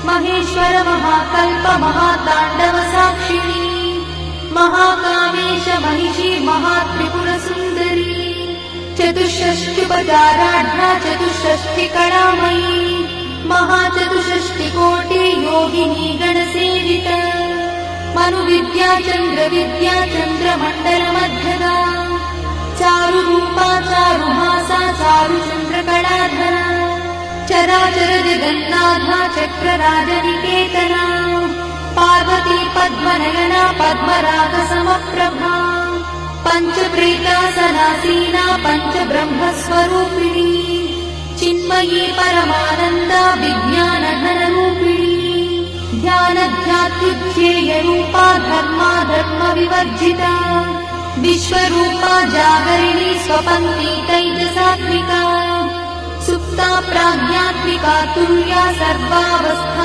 महेश्वर महाकल्प महाताण्डव साक्षिणी महाकामेश महिषी महात्रिपुरसुन्दरी चतुष्षष्ट्युपचाराढ्या चतुष्षष्टिकलामयी महाचतुष्षष्टिकोटि योगिनी गणसेविता मनुविद्या चन्द्रविद्या चन्द्रमण्डलमध्यगा चारुरूपा चारुभासा चारुचन्द्रकलाधरा चराचर जगन्नाथा चक्रराजनिकेतना पार्वती पद्मनयना पद्मरागसमप्रभा पञ्चप्रेतासनासीना पञ्चब्रह्मस्वरूपिणी चिन्मयी परमानन्दा विज्ञानघनरूपिणी ध्यानध्यात्युज्येयरूपा धर्माधर्मविवर्जिता विश्वरूपा जागरिणी स्वपन्ती तैजसात्मिका सुप्ता प्राज्ञात्मिका तुल्या सर्वावस्था